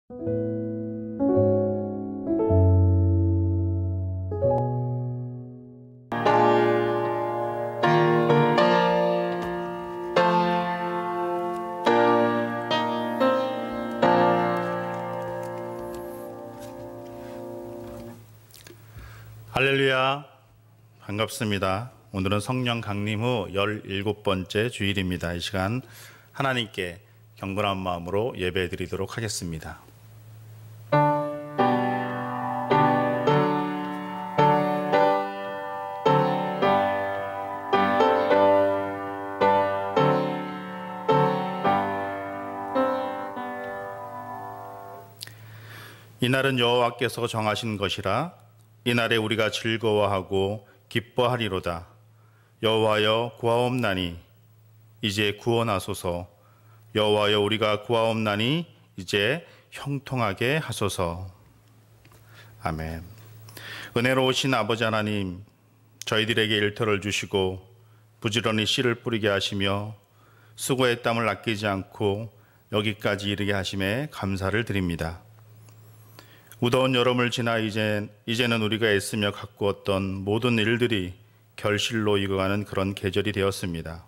할렐루야, 반갑습니다. 오늘은 성령 강림 후 17번째 주일입니다. 이 시간 하나님께 경건한 마음으로 예배 드리도록 하겠습니다. 이날은 여호와께서 정하신 것이라 이날에 우리가 즐거워하고 기뻐하리로다. 여호와여 구하옵나니 이제 구원하소서. 여호와여 우리가 구하옵나니 이제 형통하게 하소서. 아멘. 은혜로우신 아버지 하나님, 저희들에게 일터를 주시고 부지런히 씨를 뿌리게 하시며 수고의 땀을 아끼지 않고 여기까지 이르게 하심에 감사를 드립니다. 무더운 여름을 지나 이제는 우리가 애쓰며 가꾸었던 모든 일들이 결실로 익어가는 그런 계절이 되었습니다.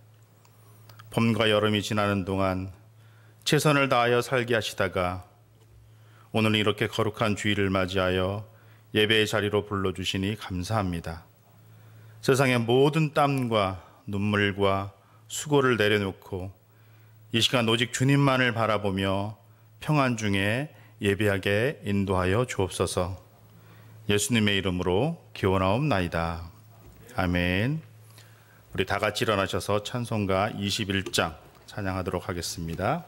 봄과 여름이 지나는 동안 최선을 다하여 살게 하시다가 오늘 이렇게 거룩한 주일을 맞이하여 예배의 자리로 불러주시니 감사합니다. 세상의 모든 땀과 눈물과 수고를 내려놓고 이 시간 오직 주님만을 바라보며 평안 중에 예배하게 인도하여 주옵소서. 예수님의 이름으로 기원하옵나이다. 아멘. 우리 다 같이 일어나셔서 찬송가 21장 찬양하도록 하겠습니다.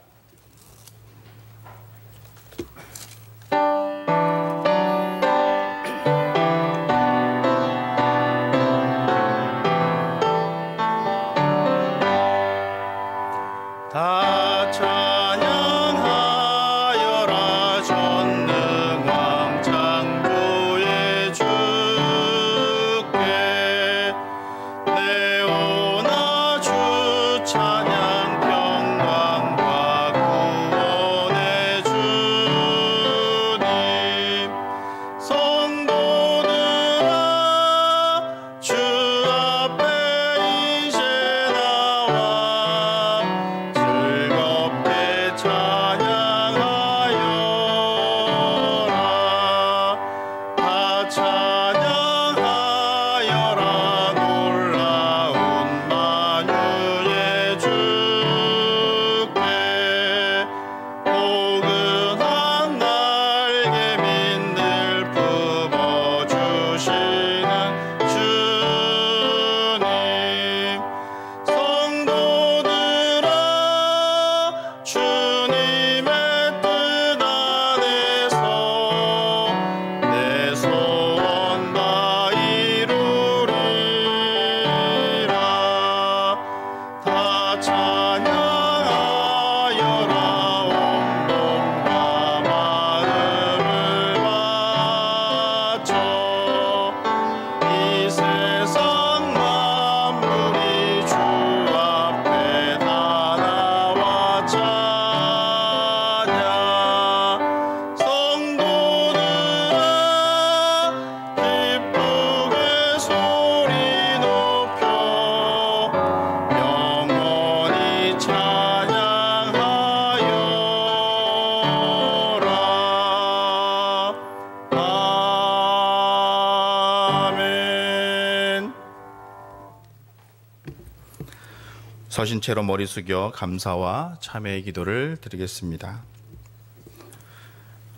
서신 채로 머리 숙여 감사와 참회의 기도를 드리겠습니다.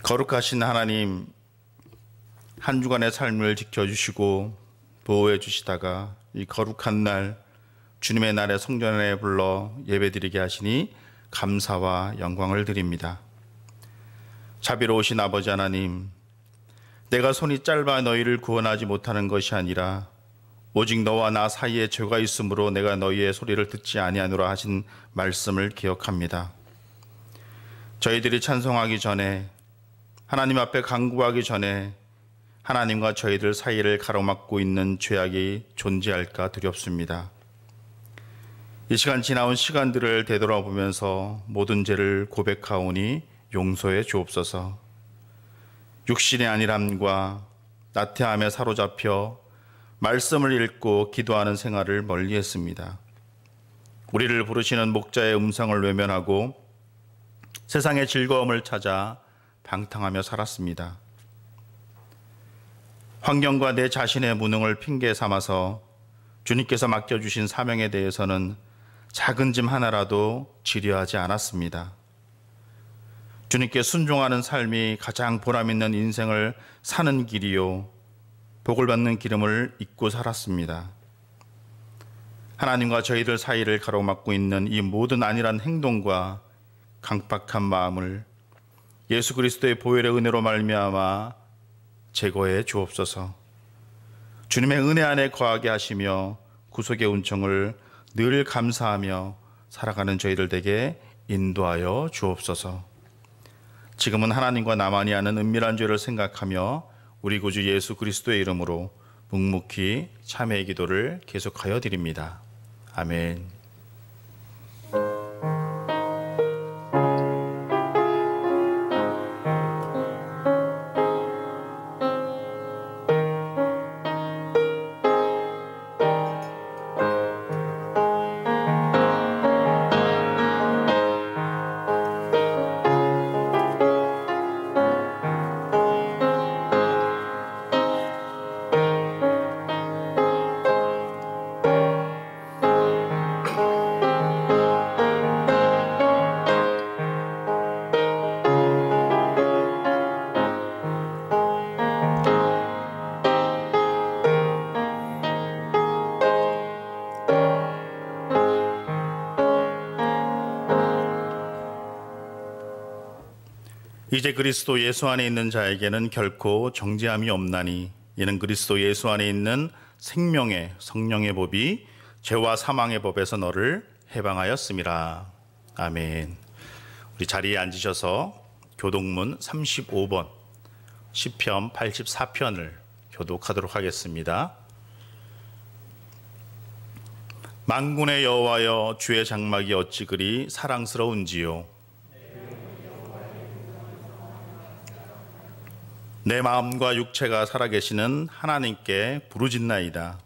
거룩하신 하나님, 한 주간의 삶을 지켜주시고 보호해 주시다가 이 거룩한 날 주님의 날에 성전에 불러 예배드리게 하시니 감사와 영광을 드립니다. 자비로우신 아버지 하나님, 내가 손이 짧아 너희를 구원하지 못하는 것이 아니라 오직 너와 나 사이에 죄가 있으므로 내가 너희의 소리를 듣지 아니하노라 하신 말씀을 기억합니다. 저희들이 찬송하기 전에, 하나님 앞에 간구하기 전에 하나님과 저희들 사이를 가로막고 있는 죄악이 존재할까 두렵습니다. 이 시간 지나온 시간들을 되돌아보면서 모든 죄를 고백하오니 용서해 주옵소서. 육신의 안일함과 나태함에 사로잡혀 말씀을 읽고 기도하는 생활을 멀리했습니다. 우리를 부르시는 목자의 음성을 외면하고 세상의 즐거움을 찾아 방탕하며 살았습니다. 환경과 내 자신의 무능을 핑계 삼아서 주님께서 맡겨주신 사명에 대해서는 작은 짐 하나라도 지려하지 않았습니다. 주님께 순종하는 삶이 가장 보람있는 인생을 사는 길이요, 복을 받는 기름을 잊고 살았습니다. 하나님과 저희들 사이를 가로막고 있는 이 모든 안일한 행동과 강팍한 마음을 예수 그리스도의 보혈의 은혜로 말미암아 제거해 주옵소서. 주님의 은혜 안에 거하게 하시며 구속의 은총을 늘 감사하며 살아가는 저희들 에게 인도하여 주옵소서. 지금은 하나님과 나만이 아는 은밀한 죄를 생각하며 우리 구주 예수 그리스도의 이름으로 묵묵히 참회의 기도를 계속하여 드립니다. 아멘. 이제 그리스도 예수 안에 있는 자에게는 결코 정죄함이 없나니 이는 그리스도 예수 안에 있는 생명의 성령의 법이 죄와 사망의 법에서 너를 해방하였음이라. 아멘. 우리 자리에 앉으셔서 교독문 35번 시편 84편을 교독하도록 하겠습니다. 만군의 여호와여, 주의 장막이 어찌 그리 사랑스러운지요. 내 마음과 육체가 살아계시는 하나님께 부르짖나이다.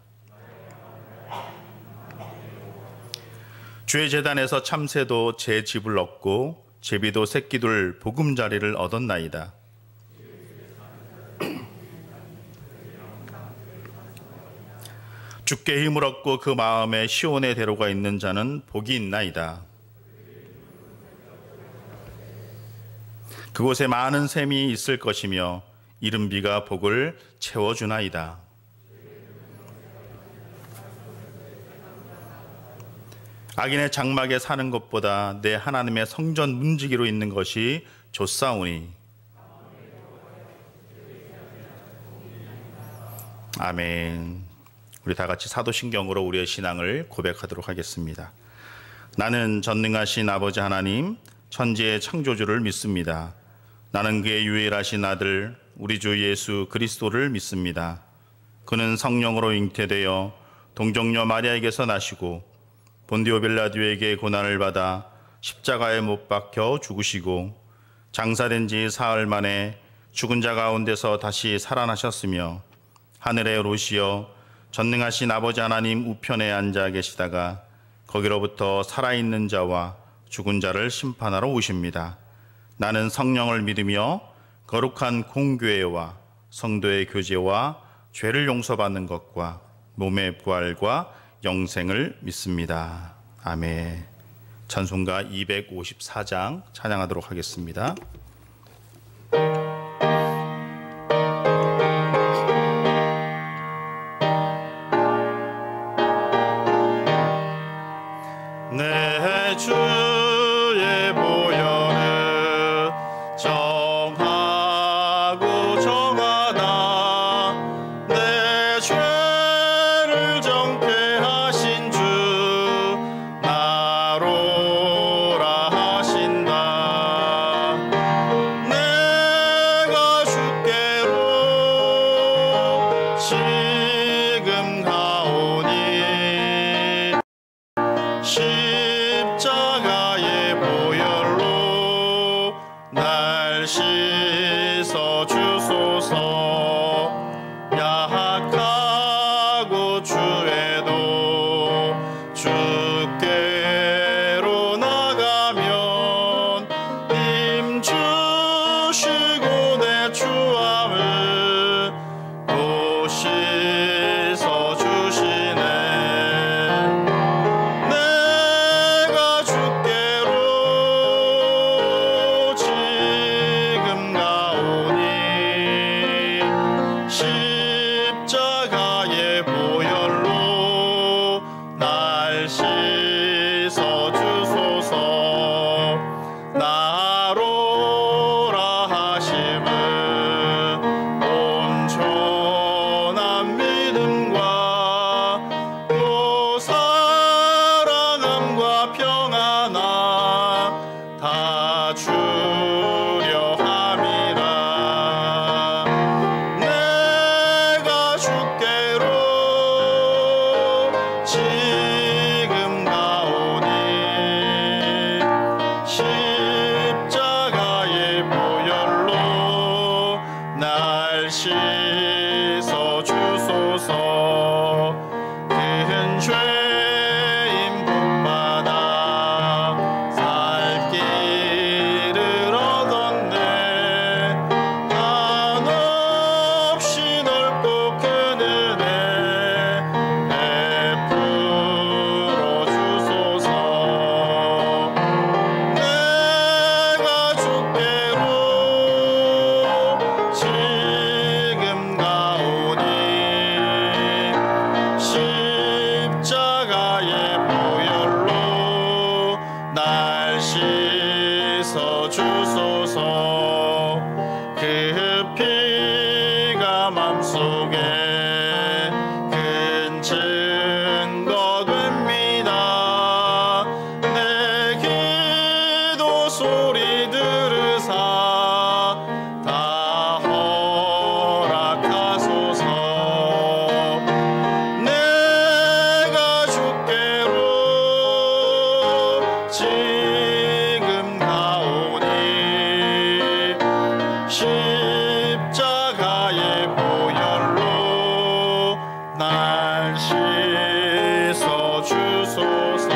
주의 제단에서 참새도 제 집을 얻고 제비도 새끼들 보금자리를 얻었나이다. 주께 힘을 얻고 그 마음에 시온의 대로가 있는 자는 복이 있나이다. 그곳에 많은 샘이 있을 것이며 이른 비가 복을 채워주나이다. 악인의 장막에 사는 것보다 내 하나님의 성전 문지기로 있는 것이 좋사오니. 아멘. 우리 다 같이 사도신경으로 우리의 신앙을 고백하도록 하겠습니다. 나는 전능하신 아버지 하나님, 천지의 창조주를 믿습니다. 나는 그의 유일하신 아들 우리 주 예수 그리스도를 믿습니다. 그는 성령으로 잉태되어 동정녀 마리아에게서 나시고 본디오 빌라도에게 고난을 받아 십자가에 못 박혀 죽으시고 장사된 지 사흘 만에 죽은 자 가운데서 다시 살아나셨으며 하늘에 오르시어 전능하신 아버지 하나님 우편에 앉아 계시다가 거기로부터 살아있는 자와 죽은 자를 심판하러 오십니다. 나는 성령을 믿으며 거룩한 공교회와 성도의 교제와 죄를 용서받는 것과 몸의 부활과 영생을 믿습니다. 아멘. 찬송가 254장 찬양하도록 하겠습니다. 내 주의 보혈을 정하고 정하다 내 죄를 정케 하신 주 나로라 하신다. 씻어 주소서. 약하고 주에도 주께로 나가면 힘 주시고 내 추함을 또 씻어 주시네. 내가 주께로 지금 가오니 십자가의 보혈로 날 씻어 주소서. 나로라 하심은 온전한 믿음과 또 사랑함과 평안함 다 주려 함이라. 내가 주께로 지금 가오니 십자가의 보혈로 날 씻어 주소서. 큰 죄인 복받아 살 길을 얻었네. 한없이 넓고 큰 은혜 베풀어 주소서. 내가 주께로 지금 가오니 십자가의 보혈로 날 씻어 주소서. 그 피가 맘속에 큰 증거 됩니다. 내 기도 소리 들으사 다 허락하소서. 내가 주께로 지금 가오니 십자가의 보혈로 날 씻어 주소서.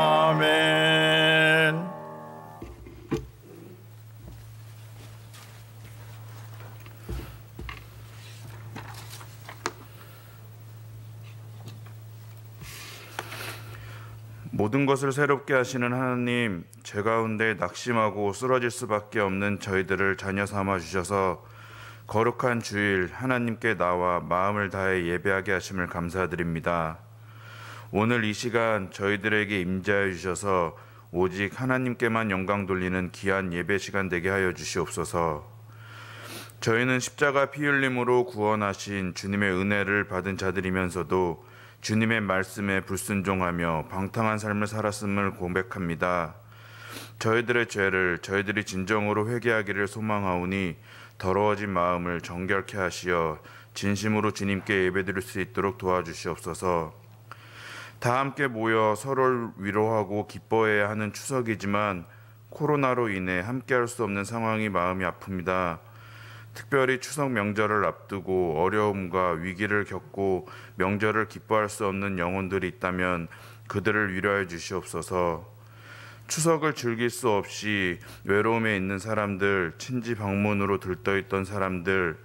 아멘. 모든 것을 새롭게 하시는 하나님, 죄 가운데 낙심하고 쓰러질 수밖에 없는 저희들을 자녀 삼아 주셔서 거룩한 주일 하나님께 나와 마음을 다해 예배하게 하심을 감사드립니다. 오늘 이 시간 저희들에게 임재하여 주셔서 오직 하나님께만 영광 돌리는 귀한 예배 시간 되게 하여 주시옵소서. 저희는 십자가 피 흘림으로 구원하신 주님의 은혜를 받은 자들이면서도 주님의 말씀에 불순종하며 방탕한 삶을 살았음을 고백합니다. 저희들의 죄를 저희들이 진정으로 회개하기를 소망하오니 더러워진 마음을 정결케 하시어 진심으로 주님께 예배드릴 수 있도록 도와주시옵소서. 다 함께 모여 서로를 위로하고 기뻐해야 하는 추석이지만 코로나로 인해 함께할 수 없는 상황이 마음이 아픕니다. 특별히 추석 명절을 앞두고 어려움과 위기를 겪고 명절을 기뻐할 수 없는 영혼들이 있다면 그들을 위로해 주시옵소서. 추석을 즐길 수 없이 외로움에 있는 사람들, 친지 방문으로 들떠있던 사람들,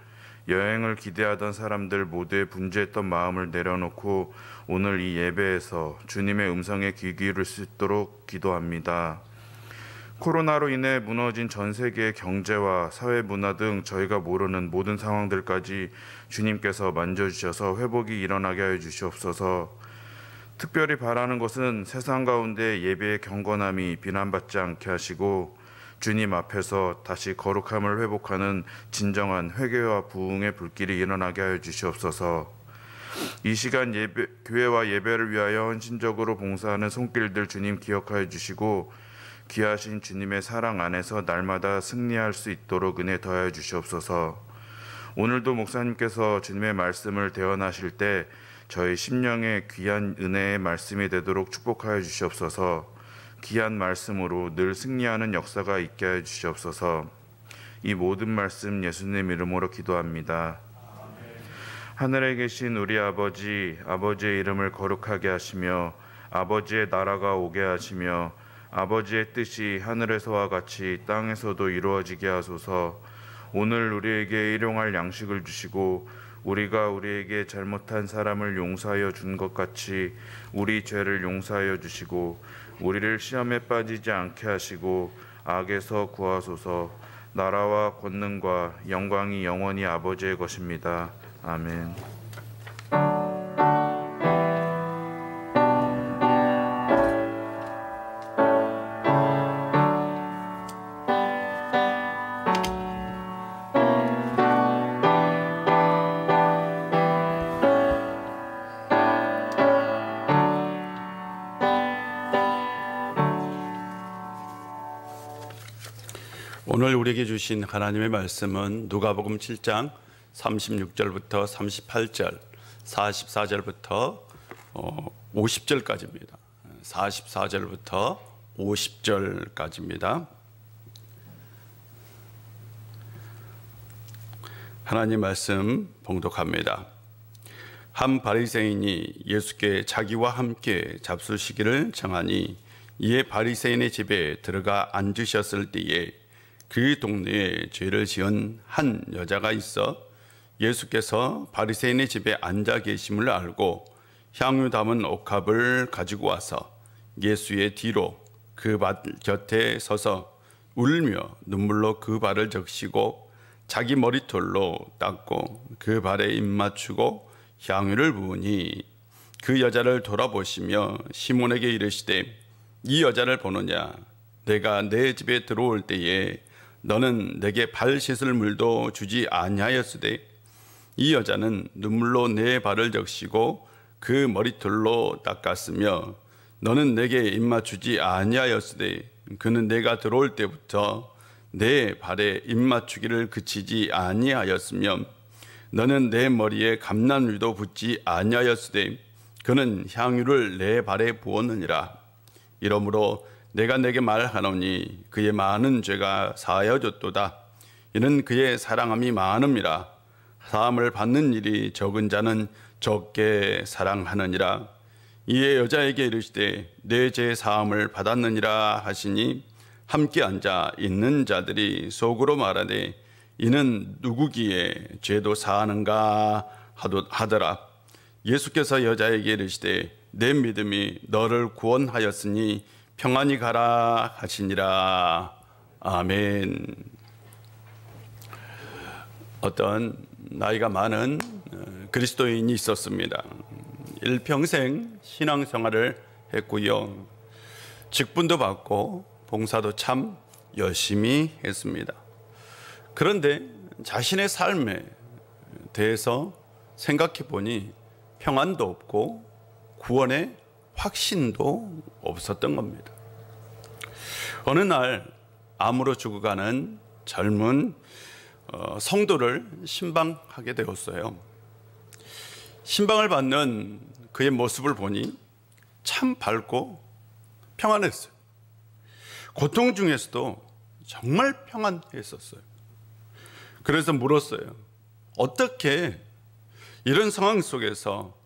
여행을 기대하던 사람들 모두의 분주했던 마음을 내려놓고 오늘 이 예배에서 주님의 음성에 귀 기울일 수 있도록 기도합니다. 코로나로 인해 무너진 전 세계의 경제와 사회 문화 등 저희가 모르는 모든 상황들까지 주님께서 만져주셔서 회복이 일어나게 하여 주시옵소서. 특별히 바라는 것은 세상 가운데 예배의 경건함이 비난받지 않게 하시고 주님 앞에서 다시 거룩함을 회복하는 진정한 회개와 부흥의 불길이 일어나게 하여 주시옵소서. 이 시간 교회와 예배를 위하여 헌신적으로 봉사하는 손길들 주님 기억하여 주시고 귀하신 주님의 사랑 안에서 날마다 승리할 수 있도록 은혜 더하여 주시옵소서. 오늘도 목사님께서 주님의 말씀을 대언하실 때 저희 심령의 귀한 은혜의 말씀이 되도록 축복하여 주시옵소서. 귀한 말씀으로 늘 승리하는 역사가 있게 해 주시옵소서. 이 모든 말씀 예수님 이름으로 기도합니다. 하늘에 계신 우리 아버지, 아버지의 이름을 거룩하게 하시며 아버지의 나라가 오게 하시며 아버지의 뜻이 하늘에서와 같이 땅에서도 이루어지게 하소서. 오늘 우리에게 일용할 양식을 주시고 우리가 우리에게 잘못한 사람을 용서하여 준 것 같이 우리 죄를 용서하여 주시고 우리를 시험에 빠지지 않게 하시고 악에서 구하소서. 나라와 권능과 영광이 영원히 아버지의 것입니다. 아멘. 오늘 우리에게 주신 하나님의 말씀은 누가복음 7장 36절부터 38절, 44절부터 50절까지입니다. 44절부터 50절까지입니다. 하나님 말씀 봉독합니다. 한 바리새인이 예수께 자기와 함께 잡수시기를 정하니 이에 바리새인의 집에 들어가 앉으셨을 때에 그 동네에 죄를 지은 한 여자가 있어 예수께서 바리새인의 집에 앉아 계심을 알고 향유 담은 옥합을 가지고 와서 예수의 뒤로 그 발 곁에 서서 울며 눈물로 그 발을 적시고 자기 머리털로 닦고 그 발에 입 맞추고 향유를 부으니 그 여자를 돌아보시며 시몬에게 이르시되 이 여자를 보느냐? 내가 내 집에 들어올 때에 너는 내게 발 씻을 물도 주지 아니하였으되 이 여자는 눈물로 내 발을 적시고 그 머리털로 닦았으며 너는 내게 입 맞추지 아니하였으되 그는 내가 들어올 때부터 내 발에 입 맞추기를 그치지 아니하였으며 너는 내 머리에 감난유도 붓지 아니하였으되 그는 향유를 내 발에 부었느니라. 이러므로 내가 내게 말하노니 그의 많은 죄가 사하여졌도다. 이는 그의 사랑함이 많음이라. 사함을 받는 일이 적은 자는 적게 사랑하느니라. 이에 여자에게 이르시되 내 죄 사함을 받았느니라 하시니 함께 앉아 있는 자들이 속으로 말하되 이는 누구기에 죄도 사하는가 하더라. 예수께서 여자에게 이르시되 내 믿음이 너를 구원하였으니 평안히 가라 하시니라. 아멘. 어떤 나이가 많은 그리스도인이 있었습니다. 일평생 신앙생활을 했고요. 직분도 받고 봉사도 참 열심히 했습니다. 그런데 자신의 삶에 대해서 생각해 보니 평안도 없고 구원의 확신도 없었던 겁니다. 어느 날 암으로 죽어가는 젊은 성도를 신방하게 되었어요. 신방을 받는 그의 모습을 보니 참 밝고 평안했어요. 고통 중에서도 정말 평안했었어요. 그래서 물었어요. 어떻게 이런 상황 속에서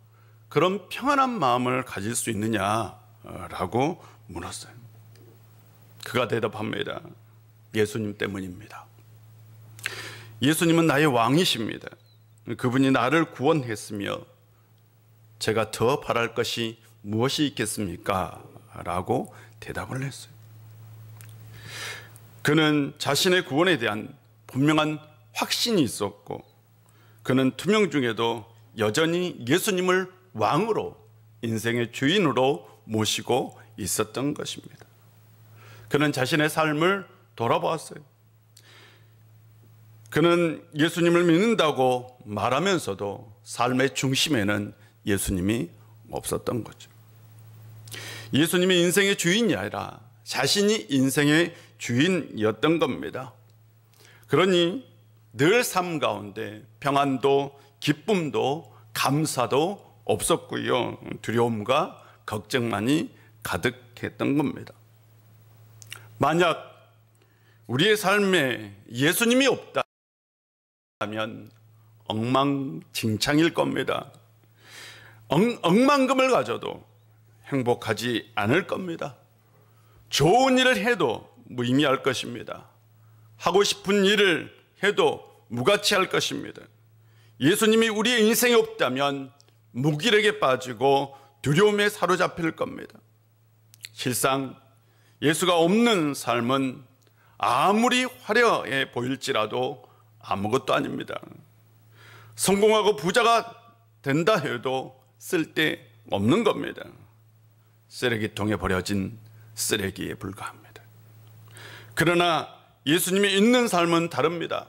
그런 평안한 마음을 가질 수 있느냐라고 물었어요. 그가 대답합니다. 예수님 때문입니다. 예수님은 나의 왕이십니다. 그분이 나를 구원했으며 제가 더 바랄 것이 무엇이 있겠습니까? 라고 대답을 했어요. 그는 자신의 구원에 대한 분명한 확신이 있었고 그는 투명 중에도 여전히 예수님을 왕으로 인생의 주인으로 모시고 있었던 것입니다. 그는 자신의 삶을 돌아보았어요. 그는 예수님을 믿는다고 말하면서도 삶의 중심에는 예수님이 없었던 거죠. 예수님이 인생의 주인이 아니라 자신이 인생의 주인이었던 겁니다. 그러니 늘 삶 가운데 평안도 기쁨도 감사도 없었고요. 두려움과 걱정만이 가득했던 겁니다. 만약 우리의 삶에 예수님이 없다면 엉망진창일 겁니다. 억만금을 가져도 행복하지 않을 겁니다. 좋은 일을 해도 무의미할 것입니다. 하고 싶은 일을 해도 무가치할 것입니다. 예수님이 우리의 인생에 없다면 무기력에 빠지고 두려움에 사로잡힐 겁니다. 실상 예수가 없는 삶은 아무리 화려해 보일지라도 아무것도 아닙니다. 성공하고 부자가 된다 해도 쓸데없는 겁니다. 쓰레기통에 버려진 쓰레기에 불과합니다. 그러나 예수님이 있는 삶은 다릅니다.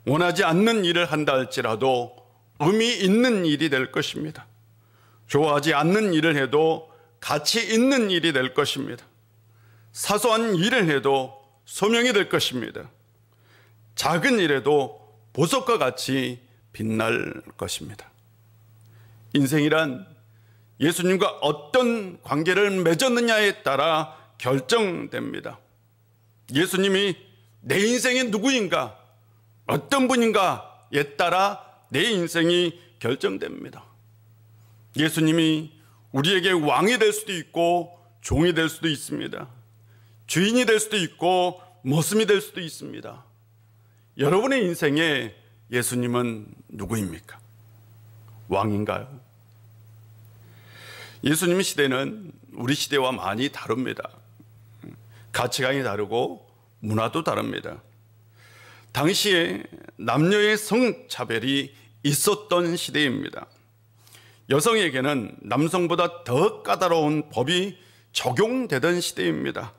원하지 않는 일을 한다 할지라도 의미 있는 일이 될 것입니다. 좋아하지 않는 일을 해도 가치 있는 일이 될 것입니다. 사소한 일을 해도 소명이 될 것입니다. 작은 일에도 보석과 같이 빛날 것입니다. 인생이란 예수님과 어떤 관계를 맺었느냐에 따라 결정됩니다. 예수님이 내 인생의 누구인가, 어떤 분인가에 따라 내 인생이 결정됩니다. 예수님이 우리에게 왕이 될 수도 있고 종이 될 수도 있습니다. 주인이 될 수도 있고 머슴이 될 수도 있습니다. 여러분의 인생에 예수님은 누구입니까? 왕인가요? 예수님의 시대는 우리 시대와 많이 다릅니다. 가치관이 다르고 문화도 다릅니다. 당시에 남녀의 성차별이 있었던 시대입니다. 여성에게는 남성보다 더 까다로운 법이 적용되던 시대입니다.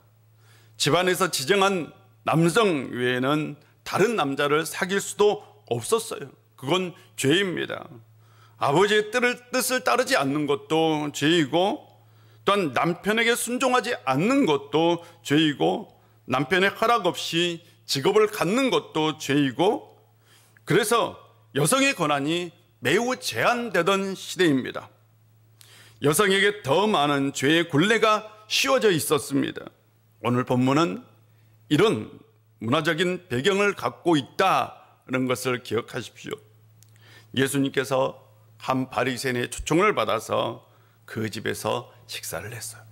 집안에서 지정한 남성 외에는 다른 남자를 사귈 수도 없었어요. 그건 죄입니다. 아버지의 뜻을 따르지 않는 것도 죄이고, 또한 남편에게 순종하지 않는 것도 죄이고, 남편의 허락 없이 직업을 갖는 것도 죄이고, 그래서 여성의 권한이 매우 제한되던 시대입니다. 여성에게 더 많은 죄의 굴레가 씌워져 있었습니다. 오늘 본문은 이런 문화적인 배경을 갖고 있다는 것을 기억하십시오. 예수님께서 한 바리새인의 초청을 받아서 그 집에서 식사를 했어요.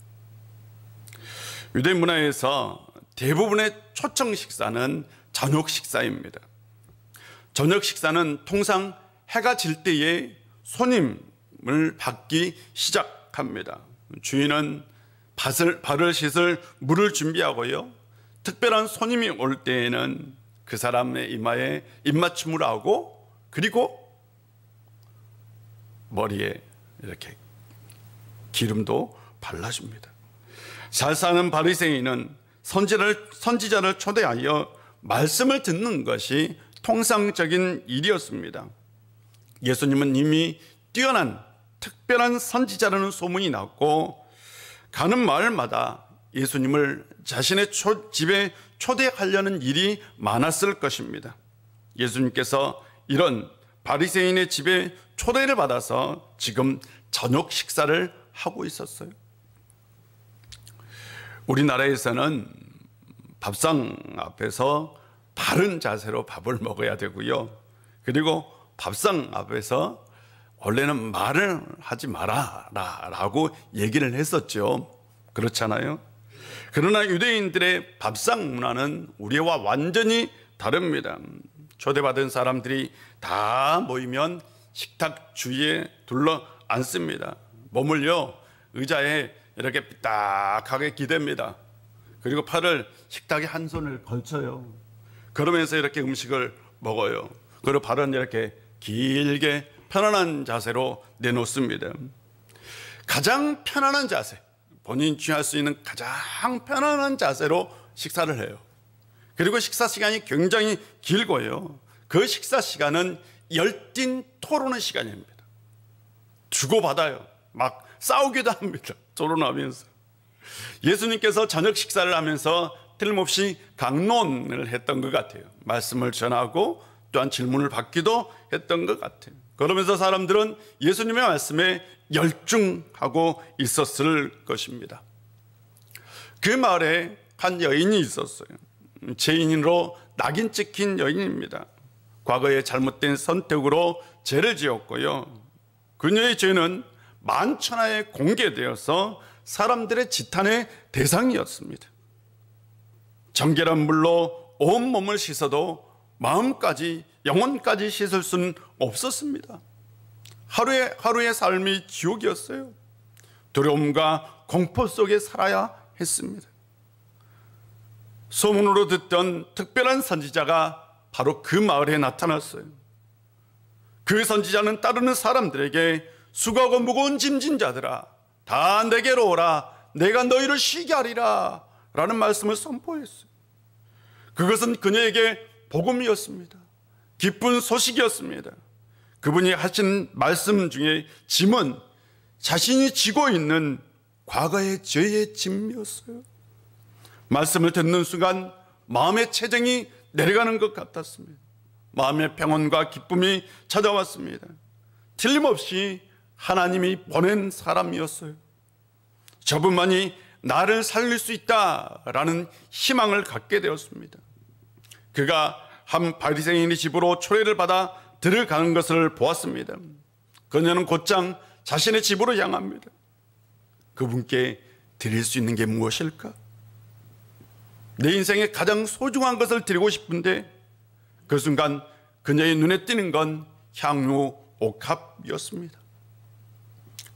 유대 문화에서 대부분의 초청 식사는 저녁 식사입니다. 저녁 식사는 통상 해가 질 때에 손님을 받기 시작합니다. 주인은 발을 씻을 물을 준비하고요, 특별한 손님이 올 때에는 그 사람의 이마에 입맞춤을 하고, 그리고 머리에 이렇게 기름도 발라줍니다. 잘 사는 바리새인은 선지자를 초대하여 말씀을 듣는 것이 통상적인 일이었습니다. 예수님은 이미 뛰어난 특별한 선지자라는 소문이 났고, 가는 마을마다 예수님을 자신의 집에 초대하려는 일이 많았을 것입니다. 예수님께서 이런 바리새인의 집에 초대를 받아서 지금 저녁 식사를 하고 있었어요. 우리나라에서는 밥상 앞에서 바른 자세로 밥을 먹어야 되고요, 그리고 밥상 앞에서 원래는 말을 하지 마라라고 얘기를 했었죠. 그렇잖아요. 그러나 유대인들의 밥상 문화는 우리와 완전히 다릅니다. 초대받은 사람들이 다 모이면 식탁 주위에 둘러 앉습니다. 몸을요, 의자에 이렇게 삐딱하게 기댑니다. 그리고 팔을 식탁에 한 손을 걸쳐요. 그러면서 이렇게 음식을 먹어요. 그리고 발은 이렇게 길게 편안한 자세로 내놓습니다. 가장 편안한 자세, 본인이 취할 수 있는 가장 편안한 자세로 식사를 해요. 그리고 식사 시간이 굉장히 길고요, 그 식사 시간은 열띤 토론의 시간입니다. 주고받아요. 막 싸우기도 합니다. 토론하면서. 예수님께서 저녁 식사를 하면서 틀림없이 강론을 했던 것 같아요. 말씀을 전하고 또한 질문을 받기도 했던 것 같아요. 그러면서 사람들은 예수님의 말씀에 열중하고 있었을 것입니다. 그 마을에 한 여인이 있었어요. 죄인으로 낙인 찍힌 여인입니다. 과거에 잘못된 선택으로 죄를 지었고요. 그녀의 죄는 만천하에 공개되어서 사람들의 지탄의 대상이었습니다. 정결한 물로 온몸을 씻어도 마음까지 영혼까지 씻을 수는 없었습니다. 하루의 삶이 지옥이었어요. 두려움과 공포 속에 살아야 했습니다. 소문으로 듣던 특별한 선지자가 바로 그 마을에 나타났어요. 그 선지자는 따르는 사람들에게 수고하고 무거운 짐진 자들아 다 내게로 오라 내가 너희를 쉬게 하리라 라는 말씀을 선포했어요. 그것은 그녀에게 복음이었습니다. 기쁜 소식이었습니다. 그분이 하신 말씀 중에 짐은 자신이 지고 있는 과거의 죄의 짐이었어요. 말씀을 듣는 순간 마음의 체증이 내려가는 것 같았습니다. 마음의 평온과 기쁨이 찾아왔습니다. 틀림없이 하나님이 보낸 사람이었어요. 저분만이 나를 살릴 수 있다라는 희망을 갖게 되었습니다. 그가 한 바리새인의 집으로 초대를 받아 들어가는 것을 보았습니다. 그녀는 곧장 자신의 집으로 향합니다. 그분께 드릴 수 있는 게 무엇일까? 내 인생에 가장 소중한 것을 드리고 싶은데 그 순간 그녀의 눈에 띄는 건 향유 옥합이었습니다.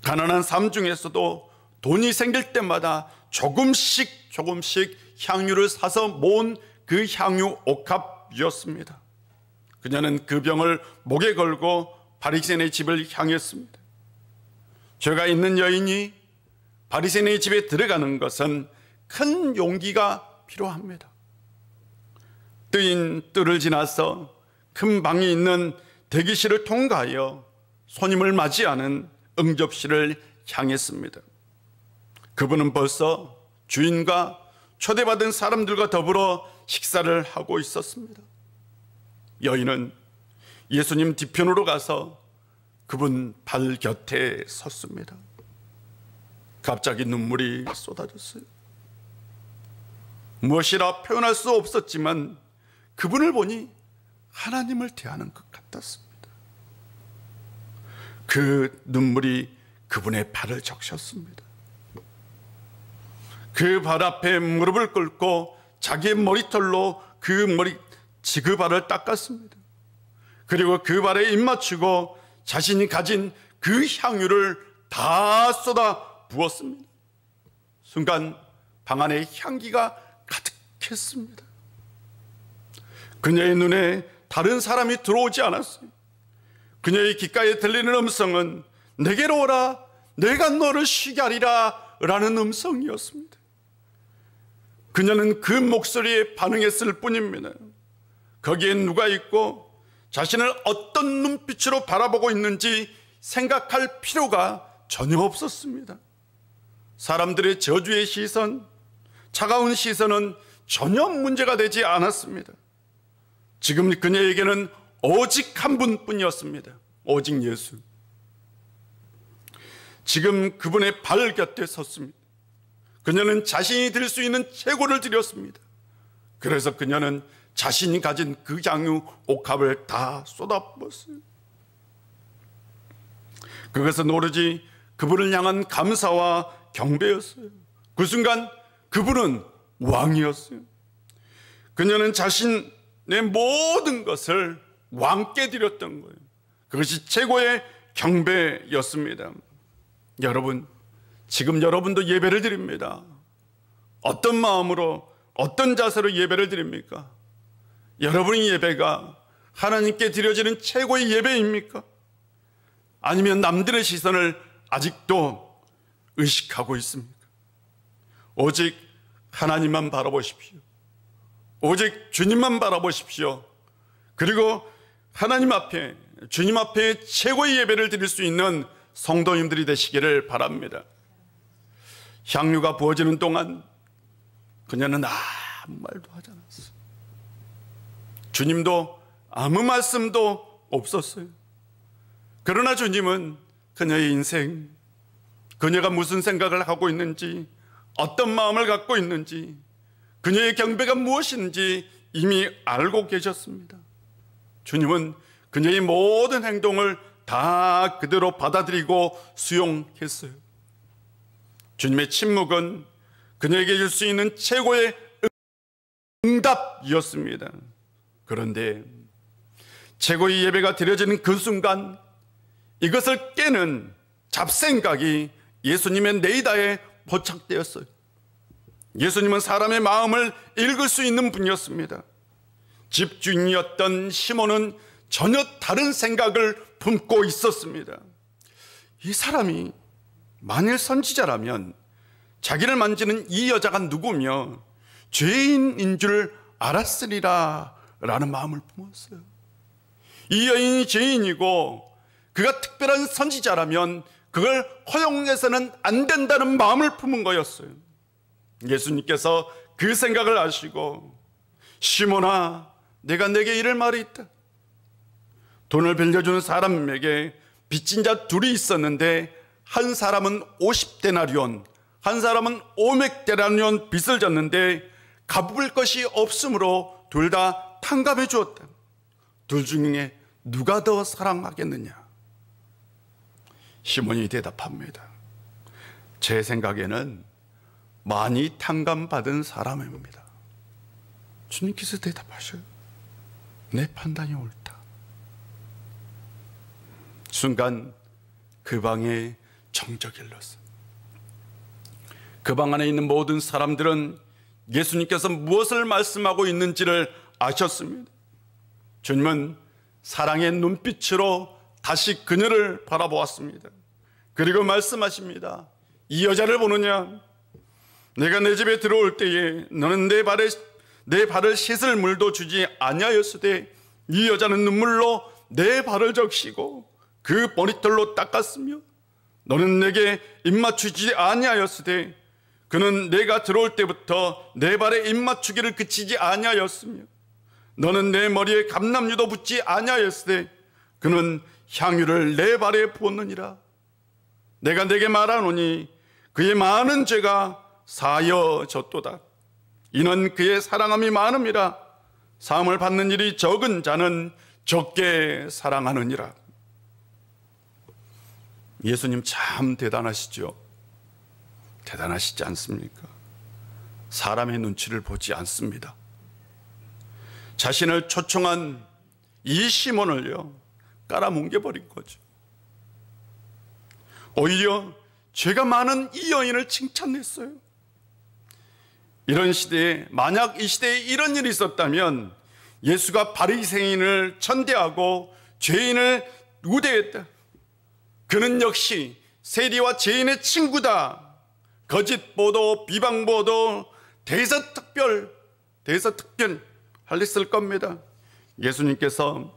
가난한 삶 중에서도 돈이 생길 때마다 조금씩 향유를 사서 모은 그 향유 옥합이었습니다. 그녀는 그 병을 목에 걸고 바리새인의 집을 향했습니다. 죄가 있는 여인이 바리새인의 집에 들어가는 것은 큰 용기가 필요합니다. 뜨인 뜰을 지나서 큰 방이 있는 대기실을 통과하여 손님을 맞이하는 응접실을 향했습니다. 그분은 벌써 주인과 초대받은 사람들과 더불어 식사를 하고 있었습니다. 여인은 예수님 뒤편으로 가서 그분 발 곁에 섰습니다. 갑자기 눈물이 쏟아졌어요. 무엇이라 표현할 수 없었지만 그분을 보니 하나님을 대하는 것 같았습니다. 그 눈물이 그분의 발을 적셨습니다. 그 발 앞에 무릎을 꿇고 자기의 머리털로 그 발을 닦았습니다. 그리고 그 발에 입 맞추고 자신이 가진 그 향유를 다 쏟아 부었습니다. 순간 방 안에 향기가 가득했습니다. 그녀의 눈에 다른 사람이 들어오지 않았어요. 그녀의 귓가에 들리는 음성은 내게로 오라 내가 너를 쉬게 하리라 라는 음성이었습니다. 그녀는 그 목소리에 반응했을 뿐입니다. 거기에 누가 있고 자신을 어떤 눈빛으로 바라보고 있는지 생각할 필요가 전혀 없었습니다. 사람들의 저주의 시선, 차가운 시선은 전혀 문제가 되지 않았습니다. 지금 그녀에게는 오직 한 분뿐이었습니다. 오직 예수. 지금 그분의 발 곁에 섰습니다. 그녀는 자신이 드릴 수 있는 최고를 드렸습니다. 그래서 그녀는 자신이 가진 그 향유 옥합을 다 쏟아부었어요. 그것은 오로지 그분을 향한 감사와 경배였어요. 그 순간 그분은 왕이었어요. 그녀는 자신의 모든 것을 왕께 드렸던 거예요. 그것이 최고의 경배였습니다. 여러분, 지금 여러분도 예배를 드립니다. 어떤 마음으로, 어떤 자세로 예배를 드립니까? 여러분의 예배가 하나님께 드려지는 최고의 예배입니까? 아니면 남들의 시선을 아직도 의식하고 있습니까? 오직 하나님만 바라보십시오. 오직 주님만 바라보십시오. 그리고 하나님 앞에, 주님 앞에 최고의 예배를 드릴 수 있는 성도님들이 되시기를 바랍니다. 향유가 부어지는 동안 그녀는 아무 말도 하지 않았어요. 주님도 아무 말씀도 없었어요. 그러나 주님은 그녀의 인생, 그녀가 무슨 생각을 하고 있는지, 어떤 마음을 갖고 있는지, 그녀의 경배가 무엇인지 이미 알고 계셨습니다. 주님은 그녀의 모든 행동을 다 그대로 받아들이고 수용했어요. 주님의 침묵은 그녀에게 줄 수 있는 최고의 응답이었습니다. 그런데 최고의 예배가 드려지는 그 순간 이것을 깨는 잡생각이 예수님의 레이더에 포착되었어요. 예수님은 사람의 마음을 읽을 수 있는 분이었습니다. 집주인이었던 시몬은 전혀 다른 생각을 품고 있었습니다. 이 사람이 만일 선지자라면 자기를 만지는 이 여자가 누구며 죄인인 줄 알았으리라 라는 마음을 품었어요. 이 여인이 죄인이고 그가 특별한 선지자라면 그걸 허용해서는 안 된다는 마음을 품은 거였어요. 예수님께서 그 생각을 아시고 시몬아, 내가 내게 이럴 말이 있다. 돈을 빌려주는 사람에게 빚진 자 둘이 있었는데 한 사람은 50데나리온, 한 사람은 500데나리온 빚을 졌는데 갚을 것이 없으므로 둘 다 탕감해 주었다. 둘 중에 누가 더 사랑하겠느냐? 시몬이 대답합니다. 제 생각에는 많이 탕감받은 사람입니다. 주님께서 대답하셔요. 내 판단이 옳다. 순간 그 방에 정적이 일렀어요. 그 방 안에 있는 모든 사람들은 예수님께서 무엇을 말씀하고 있는지를 아셨습니다. 주님은 사랑의 눈빛으로 다시 그녀를 바라보았습니다. 그리고 말씀하십니다. 이 여자를 보느냐? 내가 내 집에 들어올 때에 너는 내 발을 씻을 물도 주지 아니하였으되 이 여자는 눈물로 내 발을 적시고 그 머리털로 닦았으며 너는 내게 입맞추지 아니하였으되 그는 내가 들어올 때부터 내 발에 입맞추기를 그치지 아니하였으며 너는 내 머리에 감람유도 붓지 아니하였으되 그는 향유를 내 발에 부었느니라. 내가 내게 말하노니 그의 많은 죄가 사여졌도다. 이는 그의 사랑함이 많음이라. 사함을 받는 일이 적은 자는 적게 사랑하느니라. 예수님 참 대단하시죠? 대단하시지 않습니까? 사람의 눈치를 보지 않습니다. 자신을 초청한 이 시몬을요 깔아뭉개버린 거죠. 오히려 죄가 많은 이 여인을 칭찬했어요. 이런 시대에, 만약 이 시대에 이런 일이 있었다면 예수가 바리새인을 천대하고 죄인을 우대했다. 그는 역시 세리와 죄인의 친구다. 거짓 보도, 비방 보도, 대서특별 했을 겁니다. 예수님께서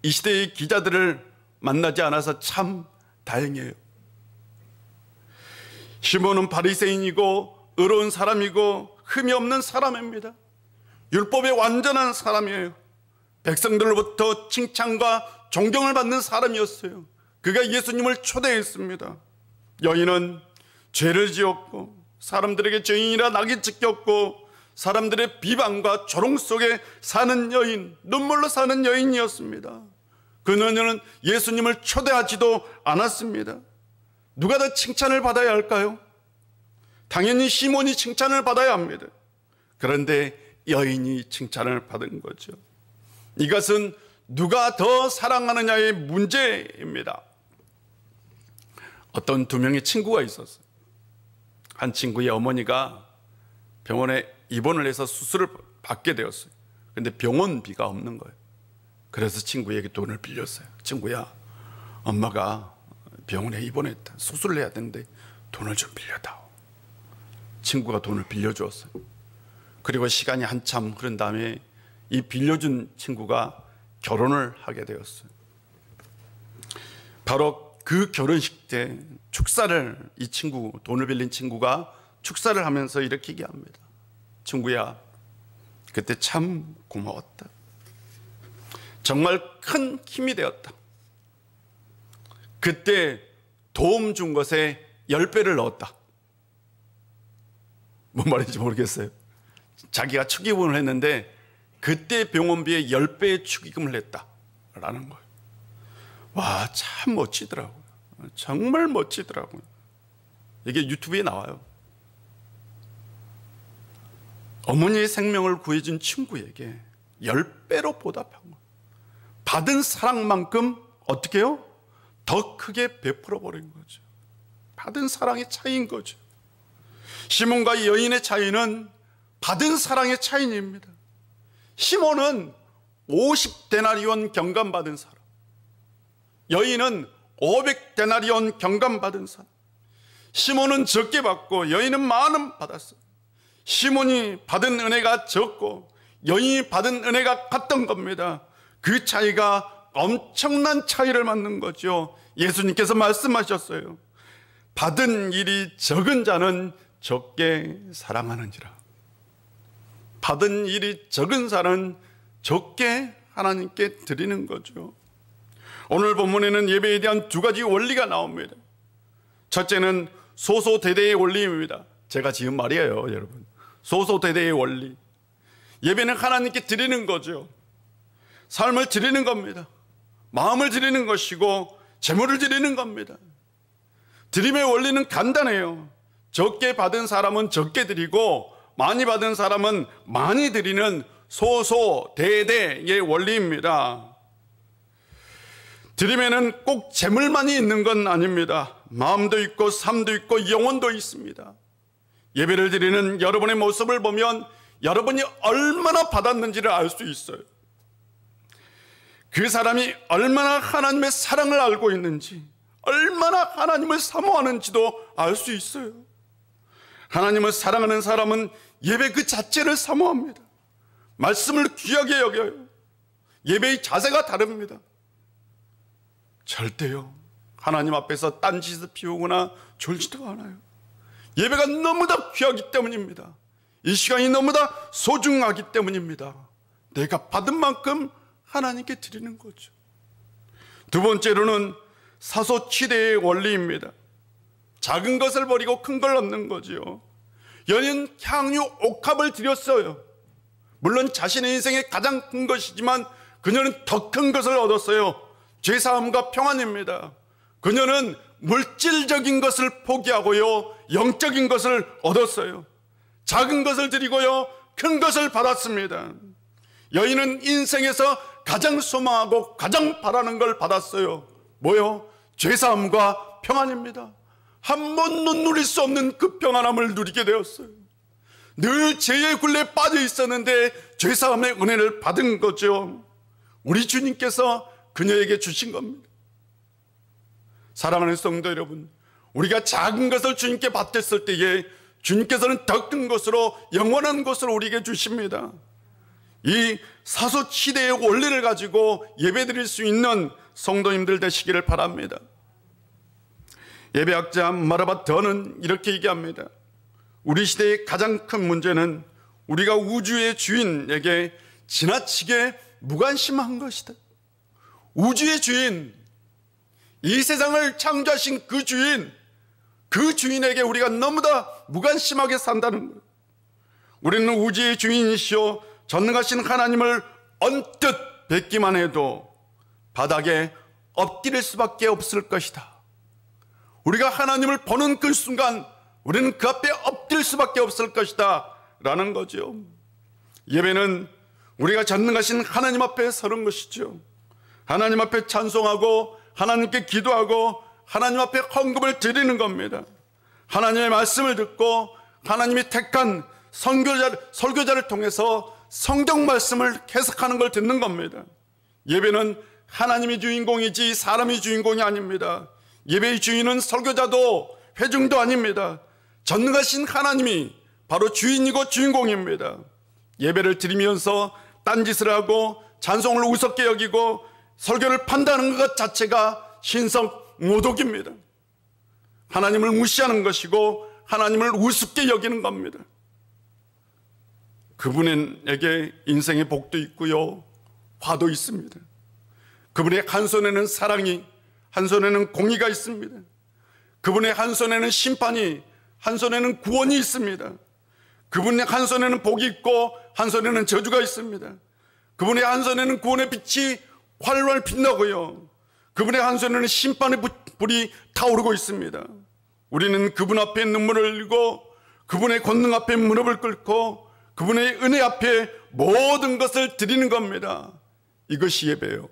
이 시대의 기자들을 만나지 않아서 참 다행이에요. 시몬은 바리새인이고 의로운 사람이고 흠이 없는 사람입니다. 율법의 완전한 사람이에요. 백성들로부터 칭찬과 존경을 받는 사람이었어요. 그가 예수님을 초대했습니다. 여인은 죄를 지었고 사람들에게 죄인이라 낙이 찍혔고 사람들의 비방과 조롱 속에 사는 여인, 눈물로 사는 여인이었습니다. 그녀는 예수님을 초대하지도 않았습니다. 누가 더 칭찬을 받아야 할까요? 당연히 시몬이 칭찬을 받아야 합니다. 그런데 여인이 칭찬을 받은 거죠. 이것은 누가 더 사랑하느냐의 문제입니다. 어떤 두 명의 친구가 있었어요. 한 친구의 어머니가 병원에 입원을 해서 수술을 받게 되었어요. 그런데 병원비가 없는 거예요. 그래서 친구에게 돈을 빌렸어요. 친구야, 엄마가 병원에 입원했다. 수술을 해야 되는데 돈을 좀 빌려다오. 친구가 돈을 빌려주었어요. 그리고 시간이 한참 흐른 다음에 이 빌려준 친구가 결혼을 하게 되었어요. 바로 그 결혼식 때 축사를, 이 친구, 돈을 빌린 친구가 축사를 하면서 이렇게 얘기합니다. 친구야, 그때 참 고마웠다. 정말 큰 힘이 되었다. 그때 도움 준 것에 10배를 넣었다. 뭔 말인지 모르겠어요. 자기가 축의금을 했는데 그때 병원비의 10배의 축의금을 했다라는 거예요. 와, 참 멋지더라고요. 정말 멋지더라고요. 이게 유튜브에 나와요. 어머니의 생명을 구해준 친구에게 10배로 보답한 거예요. 받은 사랑만큼 어떻게 해요? 더 크게 베풀어 버린 거죠. 받은 사랑의 차이인 거죠. 시몬과 여인의 차이는 받은 사랑의 차이입니다. 시몬은 50데나리온 경감 받은 사람, 여인은 500데나리온 경감 받은 사람. 시몬은 적게 받고 여인은 많은 받았어요. 시몬이 받은 은혜가 적고 여인이 받은 은혜가 같던 겁니다. 그 차이가 엄청난 차이를 맞는 거죠. 예수님께서 말씀하셨어요. 받은 일이 적은 자는 적게 사랑하는지라. 받은 일이 적은 자는 적게 하나님께 드리는 거죠. 오늘 본문에는 예배에 대한 두 가지 원리가 나옵니다. 첫째는 소소대대의 원리입니다. 제가 지은 말이에요, 여러분. 소소대대의 원리. 예배는 하나님께 드리는 거죠. 삶을 드리는 겁니다. 마음을 드리는 것이고 재물을 드리는 겁니다. 드림의 원리는 간단해요. 적게 받은 사람은 적게 드리고 많이 받은 사람은 많이 드리는 소소대대의 원리입니다. 드림에는 꼭 재물만이 있는 건 아닙니다. 마음도 있고 삶도 있고 영혼도 있습니다. 예배를 드리는 여러분의 모습을 보면 여러분이 얼마나 받았는지를 알 수 있어요. 그 사람이 얼마나 하나님의 사랑을 알고 있는지, 얼마나 하나님을 사모하는지도 알 수 있어요. 하나님을 사랑하는 사람은 예배 그 자체를 사모합니다. 말씀을 귀하게 여겨요. 예배의 자세가 다릅니다. 절대요, 하나님 앞에서 딴짓을 피우거나 졸지도 않아요. 예배가 너무나 귀하기 때문입니다. 이 시간이 너무나 소중하기 때문입니다. 내가 받은 만큼 하나님께 드리는 거죠. 두 번째로는 사소치대의 원리입니다. 작은 것을 버리고 큰 걸 얻는 거죠. 여인은 향유 옥합을 드렸어요. 물론 자신의 인생의 가장 큰 것이지만 그녀는 더 큰 것을 얻었어요. 죄사함과 평안입니다. 그녀는 물질적인 것을 포기하고요, 영적인 것을 얻었어요. 작은 것을 드리고요, 큰 것을 받았습니다. 여인은 인생에서 가장 소망하고 가장 바라는 걸 받았어요. 뭐요? 죄사함과 평안입니다. 한 번도 누릴 수 없는 그 평안함을 누리게 되었어요. 늘 죄의 굴레에 빠져 있었는데 죄사함의 은혜를 받은 거죠. 우리 주님께서 그녀에게 주신 겁니다. 사랑하는 성도 여러분, 우리가 작은 것을 주님께 받았을 때에 주님께서는 더 큰 것으로 영원한 것을 우리에게 주십니다. 이 사소치대의 원리를 가지고 예배드릴 수 있는 성도님들 되시기를 바랍니다. 예배학자 마르바 더는 이렇게 얘기합니다. 우리 시대의 가장 큰 문제는 우리가 우주의 주인에게 지나치게 무관심한 것이다. 우주의 주인, 이 세상을 창조하신 그 주인에게 우리가 너무나 무관심하게 산다는 거예요. 우리는 우주의 주인이시오 전능하신 하나님을 언뜻 뵙기만 해도 바닥에 엎드릴 수밖에 없을 것이다. 우리가 하나님을 보는 그 순간 우리는 그 앞에 엎드릴 수밖에 없을 것이다 라는 거죠. 예배는 우리가 전능하신 하나님 앞에 서는 것이죠. 하나님 앞에 찬송하고 하나님께 기도하고 하나님 앞에 헌금을 드리는 겁니다. 하나님의 말씀을 듣고 하나님이 택한 설교자를 통해서 성경 말씀을 해석하는 걸 듣는 겁니다. 예배는 하나님이 주인공이지 사람이 주인공이 아닙니다. 예배의 주인은 설교자도 회중도 아닙니다. 전능하신 하나님이 바로 주인이고 주인공입니다. 예배를 드리면서 딴짓을 하고 찬송을 우습게 여기고 설교를 판단하는 것 자체가 신성 모독입니다. 하나님을 무시하는 것이고 하나님을 우습게 여기는 겁니다. 그분에게 인생의 복도 있고요, 화도 있습니다. 그분의 한 손에는 사랑이, 한 손에는 공의가 있습니다. 그분의 한 손에는 심판이, 한 손에는 구원이 있습니다. 그분의 한 손에는 복이 있고 한 손에는 저주가 있습니다. 그분의 한 손에는 구원의 빛이 활활 빛나고요, 그분의 한 손에는 심판의 불이 타오르고 있습니다. 우리는 그분 앞에 눈물을 흘리고 그분의 권능 앞에 무릎을 꿇고 그분의 은혜 앞에 모든 것을 드리는 겁니다. 이것이 예배예요.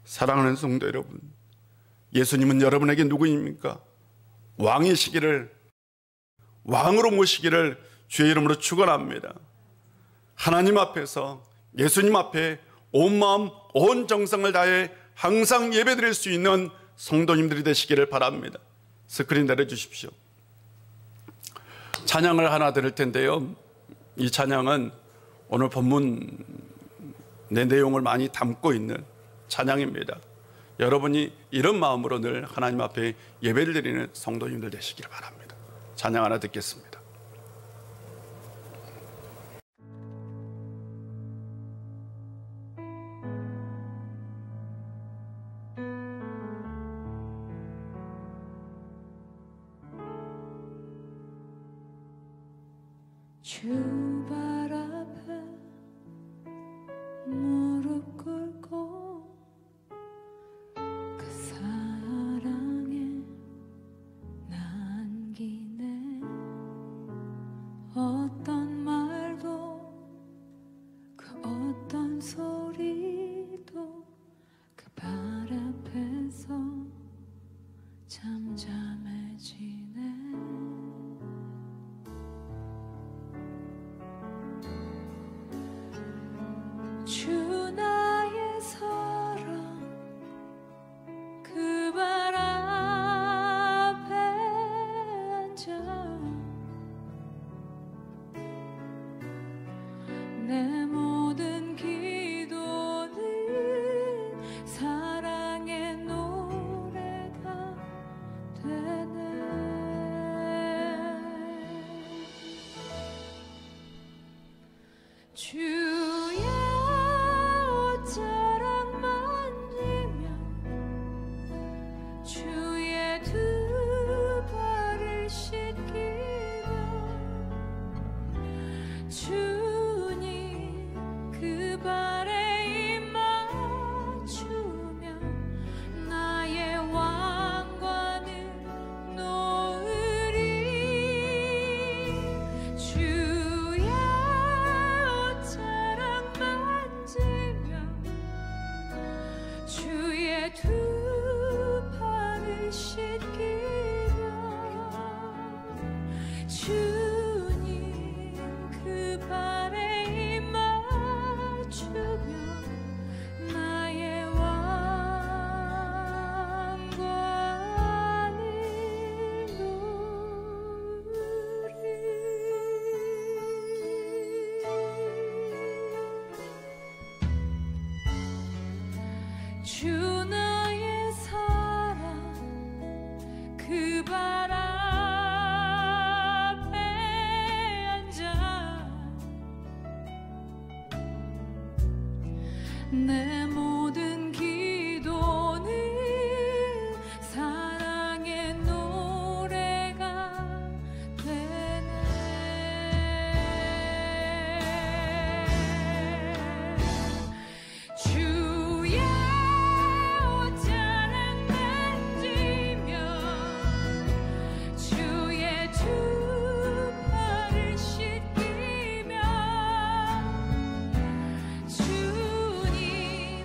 사랑하는 성도 여러분, 예수님은 여러분에게 누구입니까? 왕이시기를, 왕으로 모시기를 주의 이름으로 축원합니다. 하나님 앞에서, 예수님 앞에 온 마음 온 정성을 다해 항상 예배드릴 수 있는 성도님들이 되시기를 바랍니다. 스크린 내려주십시오. 찬양을 하나 드릴 텐데요, 이 찬양은 오늘 본문 내 내용을 많이 담고 있는 찬양입니다. 여러분이 이런 마음으로 늘 하나님 앞에 예배를 드리는 성도님들 되시기를 바랍니다. 찬양 하나 듣겠습니다. 주 발 앞에 무릎 꿇고 그 사랑에 남기네. 어떤 말도 그 어떤 소리도 그 발 앞에서 잠잠해지네. 주 나의 사랑 그 발 앞에 앉아 내 모든 기도는 사랑의 노래가 되네. 주의 옷자락 만지며 주의 두 발을 씻기며 주님 그 발에 입 맞추며 나의 왕관을 놓으리. 주의 옷자락 만지며 주의 두 발을 씻기며 주님 그 발에 입 맞추며 나의 왕관을 놓으리. 주 나의 사랑 그 발 앞에 앉아 내 모든 기도는 사랑의 노래가 되네. 주의 옷자락 만지며 주의 두 발을 씻기며 주님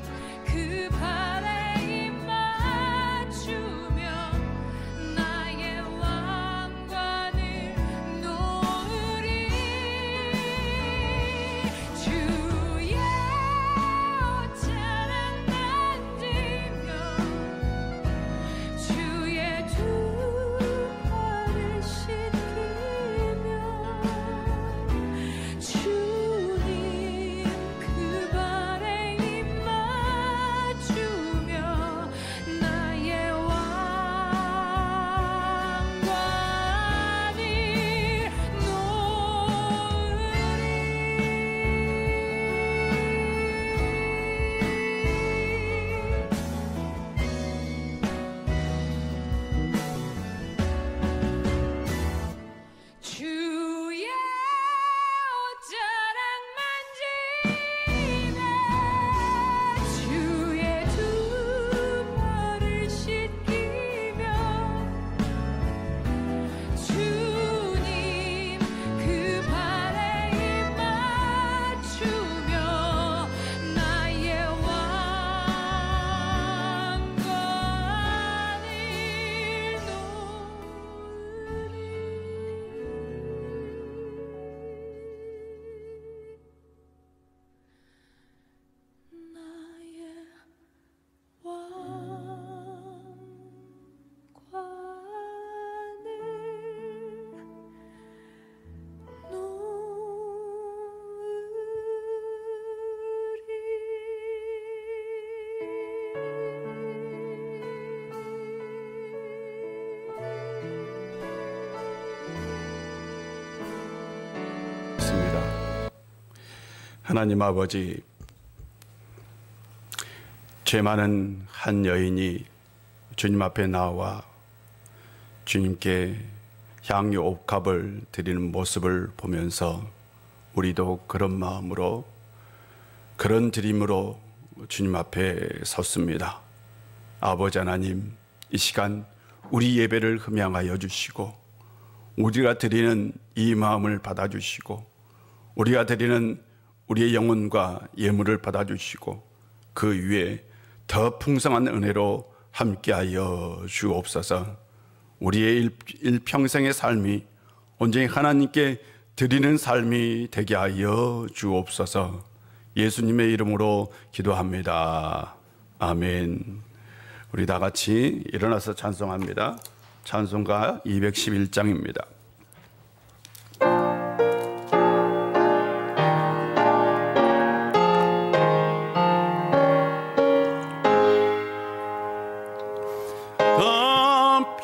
하나님 아버지, 죄 많은 한 여인이 주님 앞에 나와 주님께 향유 옥합을 드리는 모습을 보면서 우리도 그런 마음으로, 그런 드림으로 주님 앞에 섰습니다. 아버지 하나님, 이 시간 우리 예배를 흠양하여 주시고 우리가 드리는 이 마음을 받아주시고 우리가 드리는 우리의 영혼과 예물을 받아주시고 그 위에 더 풍성한 은혜로 함께하여 주옵소서. 우리의 일평생의 삶이 온전히 하나님께 드리는 삶이 되게 하여 주옵소서. 예수님의 이름으로 기도합니다. 아멘. 우리 다 같이 일어나서 찬송합니다. 찬송가 211장입니다.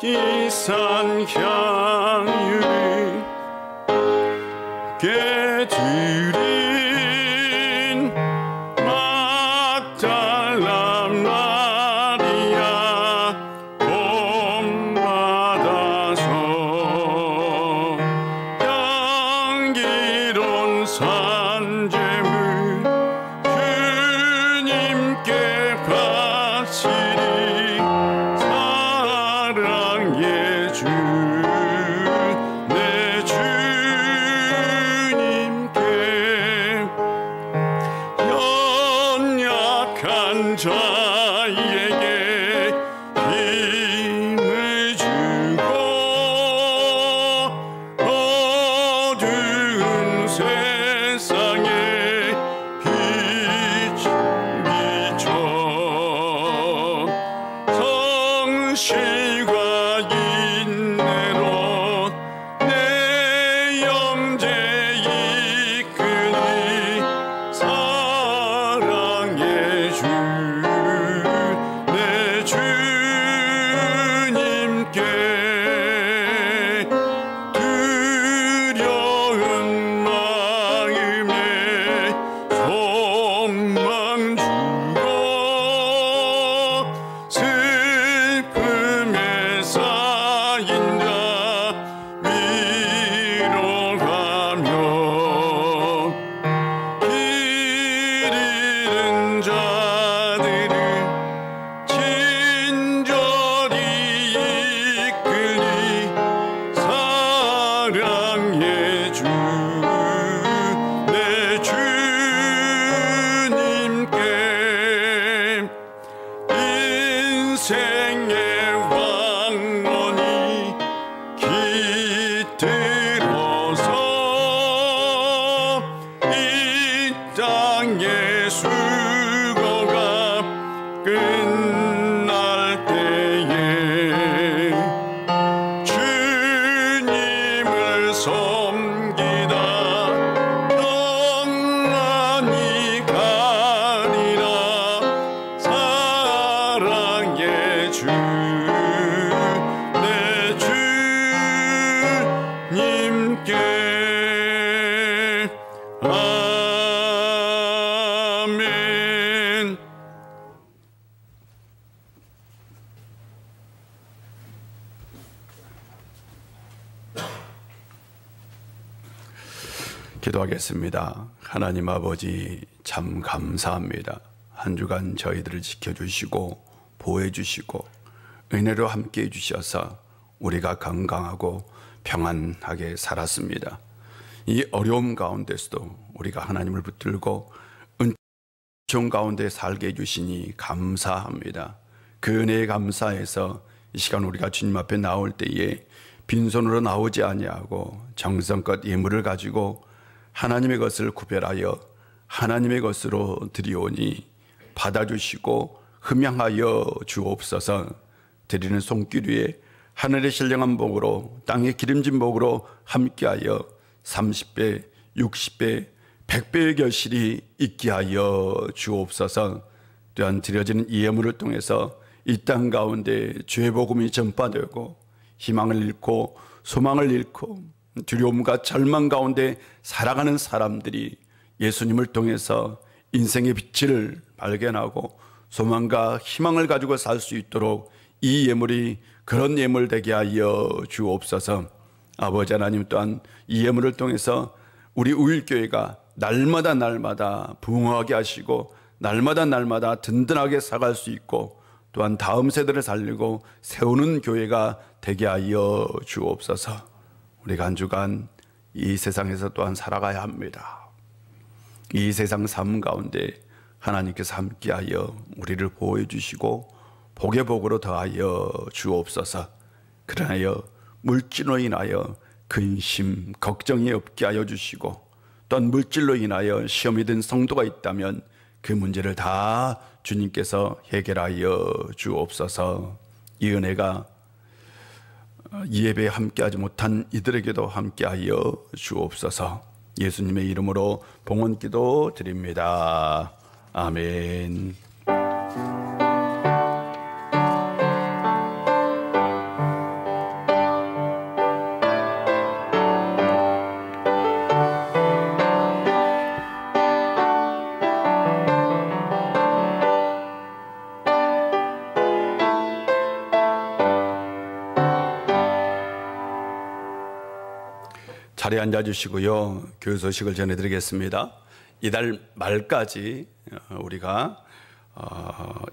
비싼 향유를 깨드린 막달라 마리아 본받아서 향기로운 산재물 주님께 바치리 사랑의 주 내 주님께 연약한 자에게 힘을 주고 어두운 세상에 빛 비춰 성실과 인내로 내 영제 이끄니 사랑의 주 내 주님께 두려운 마음에 소망 주고 슬픔에 쌓인 자 위로가며 길 잃은 자들을 친절히 이끌리 사랑의 주 내 주님께 인생의 왕원이 깃들어서 이 땅의 수고가 끝날 때에 주님을 섬기다 평안히 가리라 사랑의 주 내 주님께 아멘. 기도하겠습니다. 하나님 아버지, 참 감사합니다. 한 주간 저희들을 지켜주시고 보호해주시고 은혜로 함께해 주셔서 우리가 건강하고 평안하게 살았습니다. 이 어려움 가운데서도 우리가 하나님을 붙들고 은총 가운데 살게 해주시니 감사합니다. 그 은혜에 감사해서 이 시간 우리가 주님 앞에 나올 때에 빈손으로 나오지 아니하고 정성껏 예물을 가지고 하나님의 것을 구별하여 하나님의 것으로 드리오니 받아주시고 흠양하여 주옵소서. 드리는 손길 위에 하늘의 신령한 복으로 땅의 기름진 복으로 함께하여 30배, 60배, 100배의 결실이 있게 하여 주옵소서. 또한 드려지는 이 예물을 통해서 이 땅 가운데 주의 복음이 전파되고 희망을 잃고 소망을 잃고 두려움과 절망 가운데 살아가는 사람들이 예수님을 통해서 인생의 빛을 발견하고 소망과 희망을 가지고 살 수 있도록 이 예물이 그런 예물 되게 하여 주옵소서. 아버지 하나님 또한 이 예물을 통해서 우리 우일교회가 날마다 부흥하게 하시고 날마다 든든하게 살아갈 수 있고 또한 다음 세대를 살리고 세우는 교회가 되게 하여 주옵소서. 우리가 한 주간 이 세상에서 또한 살아가야 합니다. 이 세상 삶 가운데 하나님께서 함께하여 우리를 보호해 주시고 복의 복으로 더하여 주옵소서. 그러하여 물질로 인하여 근심, 걱정이 없게 하여 주시고 또한 물질로 인하여 시험이 든 성도가 있다면 그 문제를 다 주님께서 해결하여 주옵소서. 이 은혜가 이 예배에 함께하지 못한 이들에게도 함께하여 주옵소서. 예수님의 이름으로 봉헌기도 드립니다. 아멘. 자리에 앉아주시고요. 교회 소식을 전해드리겠습니다. 이달 말까지 우리가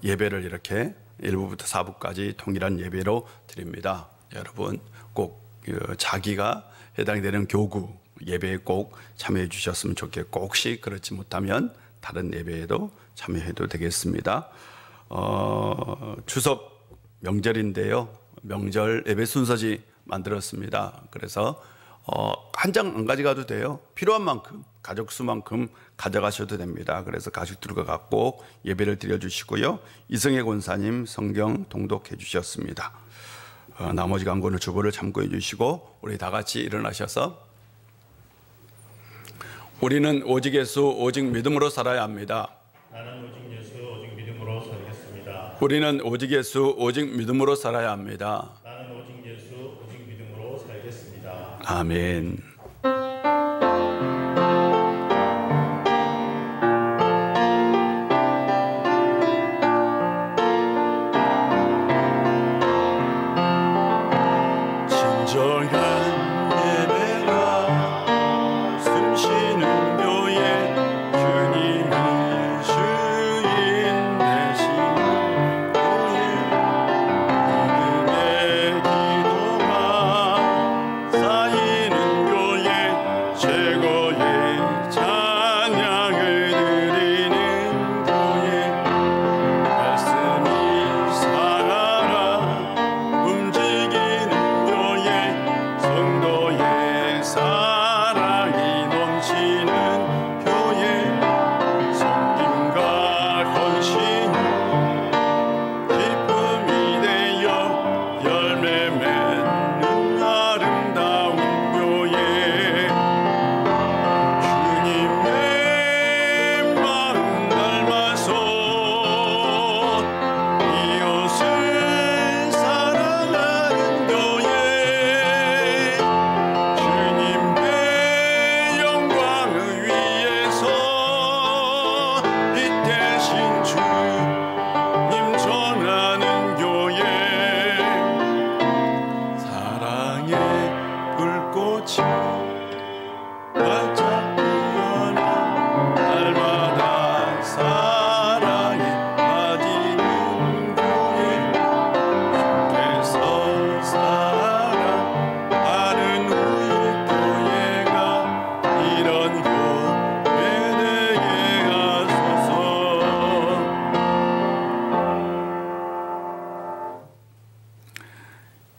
예배를 이렇게 1부부터 4부까지 동일한 예배로 드립니다. 여러분 꼭 자기가 해당이 되는 교구 예배에 꼭 참여해 주셨으면 좋겠고 혹시 그렇지 못하면 다른 예배에도 참여해도 되겠습니다. 추석 명절인데요. 명절 예배 순서지 만들었습니다. 그래서 한 장 안 가져가도 돼요. 필요한 만큼 가족 수만큼 가져가셔도 됩니다. 그래서 가족들과 갖고 예배를 드려주시고요. 이성애 권사님 성경 통독해 주셨습니다. 나머지 강권의 주보를 참고해 주시고 우리 다 같이 일어나셔서 우리는 오직 예수 오직 믿음으로 살아야 합니다. 나는 오직 예수 오직 믿음으로 살겠습니다. 우리는 오직 예수 오직 믿음으로 살아야 합니다. 나는 오직 예수 오직 믿음으로 살겠습니다. 아멘.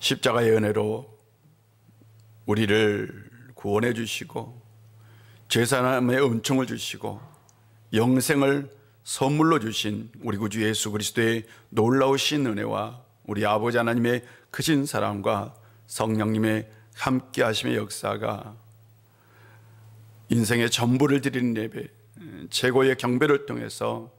십자가의 은혜로 우리를 구원해 주시고 죄사함의 은총을 주시고 영생을 선물로 주신 우리 구주 예수 그리스도의 놀라우신 은혜와 우리 아버지 하나님의 크신 사랑과 성령님의 함께 하심의 역사가 인생의 전부를 드리는 예배, 최고의 경배를 통해서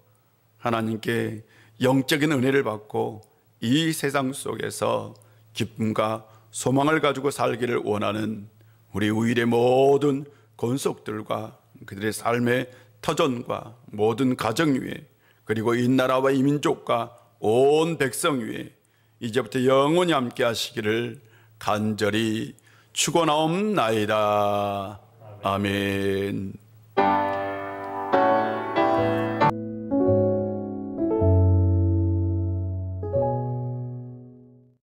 하나님께 영적인 은혜를 받고 이 세상 속에서 기쁨과 소망을 가지고 살기를 원하는 우리 우일의 모든 권속들과 그들의 삶의 터전과 모든 가정 위에 그리고 이 나라와 이 민족과 온 백성 위에 이제부터 영원히 함께 하시기를 간절히 축원하옵나이다. 아멘.